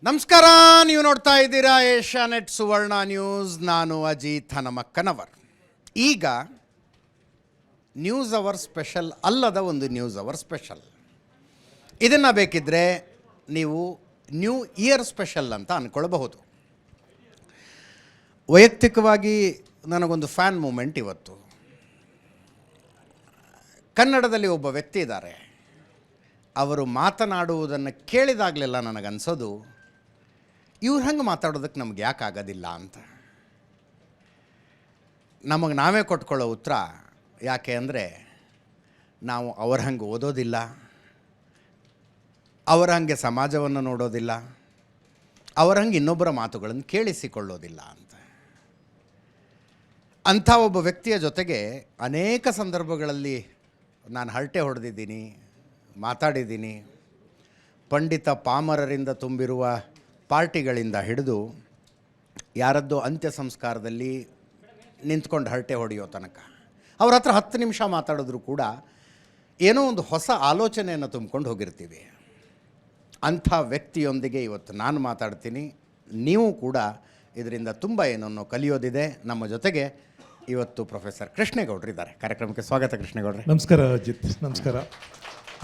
ನಮಸ್ಕಾರ, ನೀವು ನೋಡ್ತಾ ಇದ್ದೀರಾ ಏಷ್ಯಾನೆಟ್ ಸುವರ್ಣ ನ್ಯೂಸ್. ನಾನು ಅಜಿತ್ ಹನಮಕ್ಕನವರ್. ಈಗ ನ್ಯೂಸ್ ಅವರ್ ಸ್ಪೆಷಲ್ ಅಲ್ಲದ ಒಂದು ನ್ಯೂಸ್ ಅವರ್ ಸ್ಪೆಷಲ್. ಇದನ್ನು ಬೇಕಿದ್ದರೆ ನೀವು ನ್ಯೂ ಇಯರ್ ಸ್ಪೆಷಲ್ ಅಂತ ಅಂದ್ಕೊಳ್ಬಹುದು. ವೈಯಕ್ತಿಕವಾಗಿ ನನಗೊಂದು ಫ್ಯಾನ್ ಮೂಮೆಂಟ್ ಇವತ್ತು. ಕನ್ನಡದಲ್ಲಿ ಒಬ್ಬ ವ್ಯಕ್ತಿ ಇದ್ದಾರೆ. ಅವರು ಮಾತನಾಡುವುದನ್ನು ಕೇಳಿದಾಗಲೆಲ್ಲ ನನಗನ್ಸೋದು, ಇವ್ರು ಹಂಗೆ ಮಾತಾಡೋದಕ್ಕೆ ನಮ್ಗೆ ಯಾಕೆ ಆಗೋದಿಲ್ಲ ಅಂತ. ನಮಗೆ ನಾವೇ ಕೊಟ್ಕೊಳ್ಳೋ ಉತ್ತರ ಯಾಕೆ ಅಂದರೆ, ನಾವು ಅವ್ರ ಹಂಗೆ ಓದೋದಿಲ್ಲ, ಅವರ ಹಂಗೆ ಸಮಾಜವನ್ನು ನೋಡೋದಿಲ್ಲ, ಅವರ ಹಂಗೆ ಇನ್ನೊಬ್ಬರ ಮಾತುಗಳನ್ನು ಕೇಳಿಸಿಕೊಳ್ಳೋದಿಲ್ಲ ಅಂತ. ಅಂಥ ಒಬ್ಬ ವ್ಯಕ್ತಿಯ ಜೊತೆಗೆ ಅನೇಕ ಸಂದರ್ಭಗಳಲ್ಲಿ ನಾನು ಹರಟೆ ಹೊಡೆದಿದ್ದೀನಿ, ಮಾತಾಡಿದ್ದೀನಿ. ಪಂಡಿತ ಪಾಮರರಿಂದ ತುಂಬಿರುವ ಪಾರ್ಟಿಗಳಿಂದ ಹಿಡಿದು ಯಾರದ್ದೋ ಅಂತ್ಯ ಸಂಸ್ಕಾರದಲ್ಲಿ ನಿಂತ್ಕೊಂಡು ಹರಟೆ ಹೊಡೆಯೋ ತನಕ ಅವ್ರ ಹತ್ರ 10 ನಿಮಿಷ ಮಾತಾಡಿದ್ರು ಕೂಡ ಏನೋ ಒಂದು ಹೊಸ ಆಲೋಚನೆಯನ್ನು ತುಂಬಿಕೊಂಡು ಹೋಗಿರ್ತೀವಿ. ಅಂಥ ವ್ಯಕ್ತಿಯೊಂದಿಗೆ ಇವತ್ತು ನಾನು ಮಾತಾಡ್ತೀನಿ. ನೀವು ಕೂಡ ಇದರಿಂದ ತುಂಬ ಏನನ್ನು ಕಲಿಯೋದಿದೆ. ನಮ್ಮ ಜೊತೆಗೆ ಇವತ್ತು ಪ್ರೊಫೆಸರ್ ಕೃಷ್ಣೇಗೌಡರಿದ್ದಾರೆ. ಕಾರ್ಯಕ್ರಮಕ್ಕೆ ಸ್ವಾಗತ ಕೃಷ್ಣೇಗೌಡ್ರೆ. ನಮಸ್ಕಾರ ಅಜಿತ್. ನಮಸ್ಕಾರ.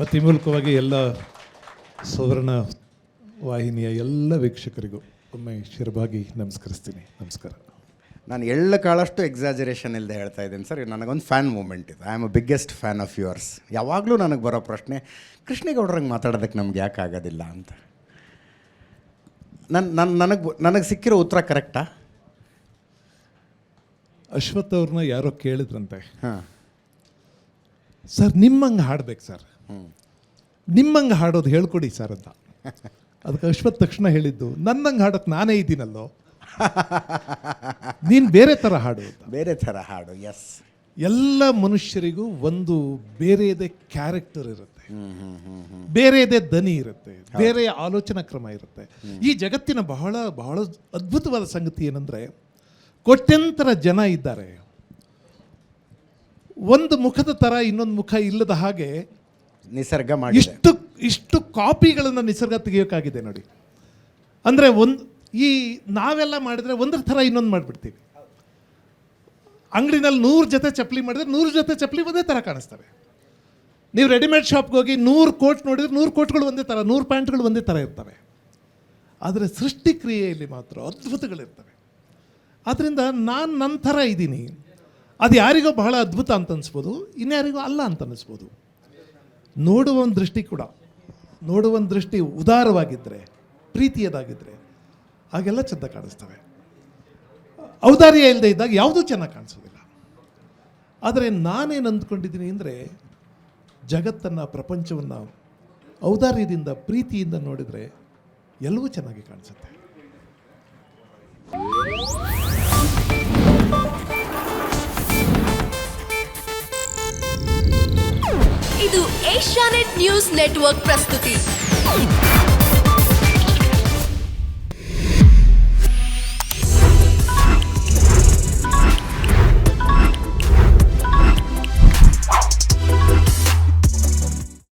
ಮತ್ತು ಈ ಮೂಲಕವಾಗಿ ಎಲ್ಲ ಸುವರ್ಣ ವಾಹಿನಿಯ ಎಲ್ಲ ವೀಕ್ಷಕರಿಗೂ ಒಮ್ಮೆ ಶಿರವಾಗಿ ನಮಸ್ಕರಿಸ್ತೀನಿ. ನಮಸ್ಕಾರ. ನಾನು ಎಳ್ಳ ಕಾಳಷ್ಟು ಎಕ್ಸಾಜರೇಷನ್ ಇಲ್ಲದೆ ಹೇಳ್ತಾ ಇದ್ದೀನಿ ಸರ್. ನನಗೊಂದು ಫ್ಯಾನ್ ಮೂಮೆಂಟ್ ಇದೆ. I am a biggest fan of yours. ಯಾವಾಗಲೂ ನನಗೆ ಬರೋ ಪ್ರಶ್ನೆ, ಕೃಷ್ಣೇಗೌಡ್ರಂಗೆ ಮಾತಾಡೋದಕ್ಕೆ ನಮ್ಗೆ ಯಾಕೆ ಆಗೋದಿಲ್ಲ ಅಂತ. ನನಗೆ ಸಿಕ್ಕಿರೋ ಉತ್ತರ ಕರೆಕ್ಟಾ? ಅಶ್ವಥ್ ಅವ್ರನ್ನ ಯಾರೋ ಕೇಳಿದ್ರಂತೆ, ಹಾಂ ಸರ್ ನಿಮ್ಮಂಗೆ ಹಾಡ್ಬೇಕು ಸರ್, ನಿಮ್ಮಂಗೆ ಹಾಡೋದು ಹೇಳ್ಕೊಡಿ ಸರ್ ಅಂತ. ಅದಕ್ಕೆ ಅಶ್ವಥ್ ತಕ್ಷಣ ಹೇಳಿದ್ದು, ನನ್ನಂಗೆ ಹಾಡೋಕ್ಕೆ ನಾನೇ ಇದ್ದೀನಲ್ಲೋ, ನೀನು ಬೇರೆ ಥರ ಹಾಡು ಅಂತ. ಬೇರೆ ಥರ ಹಾಡು. ಎಸ್. ಎಲ್ಲ ಮನುಷ್ಯರಿಗೂ ಒಂದು ಬೇರೆಯದೇ ಕ್ಯಾರೆಕ್ಟರ್ ಇರುತ್ತೆ, ಬೇರೆಯದೇ ದನಿ ಇರುತ್ತೆ, ಬೇರೆ ಆಲೋಚನಾ ಕ್ರಮ ಇರುತ್ತೆ. ಈ ಜಗತ್ತಿನ ಬಹಳ ಬಹಳ ಅದ್ಭುತವಾದ ಸಂಗತಿ ಏನಂದರೆ, ಕೋಟ್ಯಂತರ ಜನ ಇದ್ದಾರೆ. ಒಂದು ಮುಖದ ಥರ ಇನ್ನೊಂದು ಮುಖ ಇಲ್ಲದ ಹಾಗೆ ನಿಸರ್ಗ ಮಾಡಿ ಇಷ್ಟು ಕಾಪಿಗಳನ್ನು ನಿಸರ್ಗ ತೆಗಿಯೋಕ್ಕಾಗಿದೆ ನೋಡಿ. ಅಂದರೆ ಈ ನಾವೆಲ್ಲ ಮಾಡಿದರೆ ಒಂದ್ರ ಥರ ಇನ್ನೊಂದು ಮಾಡಿಬಿಡ್ತೀವಿ. ಅಂಗಡಿನಲ್ಲಿ 100 ಜೊತೆ ಚಪ್ಪಲಿ ಮಾಡಿದ್ರೆ 100 ಜೊತೆ ಚಪ್ಪಲಿ ಒಂದೇ ಥರ ಕಾಣಿಸ್ತವೆ. ನೀವು ರೆಡಿಮೇಡ್ ಶಾಪ್ಗೆ ಹೋಗಿ 100 ಕೋಟ್ ನೋಡಿದ್ರೆ 100 ಕೋಟ್ಗಳು ಒಂದೇ ಥರ, 100 ಪ್ಯಾಂಟ್ಗಳು ಒಂದೇ ಥರ ಇರ್ತವೆ. ಆದರೆ ಸೃಷ್ಟಿ ಕ್ರಿಯೆಯಲ್ಲಿ ಮಾತ್ರ ಅದ್ಭುತಗಳಿರ್ತವೆ. ಆದ್ದರಿಂದ ನಾನು ನನ್ನ ಥರ ಇದ್ದೀನಿ. ಅದು ಯಾರಿಗೋ ಬಹಳ ಅದ್ಭುತ ಅಂತ ಅನಿಸ್ಬೋದು, ಇನ್ಯಾರಿಗೋ ಅಲ್ಲ ಅಂತ ಅನ್ನಿಸ್ಬೋದು. ನೋಡುವ ಒಂದು ದೃಷ್ಟಿ ಕೂಡ, ನೋಡುವ ಒಂದು ದೃಷ್ಟಿ ಉದಾರವಾಗಿದ್ದರೆ, ಪ್ರೀತಿಯದಾಗಿದ್ದರೆ ಹಾಗೆಲ್ಲ ಚೆಂದ ಕಾಣಿಸ್ತವೆ. ಔದಾರ್ಯ ಇಲ್ಲದೆ ಇದ್ದಾಗ ಯಾವುದೂ ಚೆನ್ನಾಗಿ ಕಾಣಿಸೋದಿಲ್ಲ. ಆದರೆ ನಾನೇನು ಅಂದ್ಕೊಂಡಿದ್ದೀನಿ ಅಂದರೆ, ಜಗತ್ತನ್ನು, ಪ್ರಪಂಚವನ್ನು ಔದಾರ್ಯದಿಂದ, ಪ್ರೀತಿಯಿಂದ ನೋಡಿದರೆ ಎಲ್ಲವೂ ಚೆನ್ನಾಗಿ ಕಾಣಿಸುತ್ತೆ. ಇದು ಏಷ್ಯಾನೆಟ್ ನ್ಯೂಸ್ ನೆಟ್ವರ್ಕ್ ಪ್ರಸ್ತುತಿ.